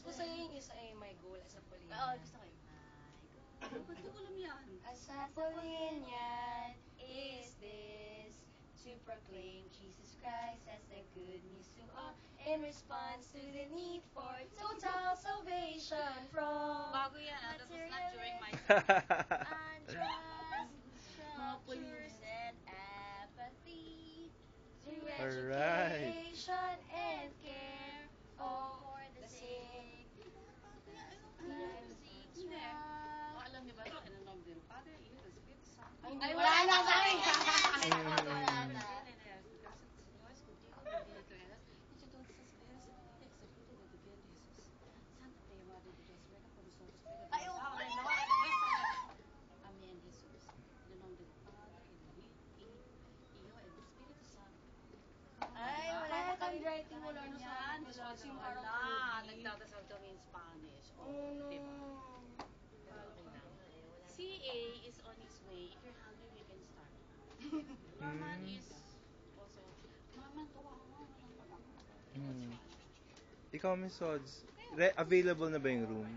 gusto niya yung isa ay my goal as a Polinian. Oo, gusto ko yung my goal. Ba't ko alam yan? As a Polinian is this, to proclaim Jesus Christ as the good news to all in response to the need for total salvation from Bago yan, that was not during my unjust structures and apathy. Through education and care for the sick. Alam niyo ba ito? In the name of the Father, in the Spirit, Son. Ay, wala na sa akin! Wala na. Ay, oo. Amen, Jesus. In the name of the Father, in the Iyo, and the Spirit, Son. Ay, wala na kami. Handwriting mo lang Yan, sa Diyos, yung parang wala. Kirby. Nagdadasal kami in Spanish. Oh, no. Diba? Pero okay lang. CA is on his way. If you're hungry, we can start. Norman is also, Norman, gawa mo. Walang pag-ako. Ikaw, Miss Sods, available na ba yung room?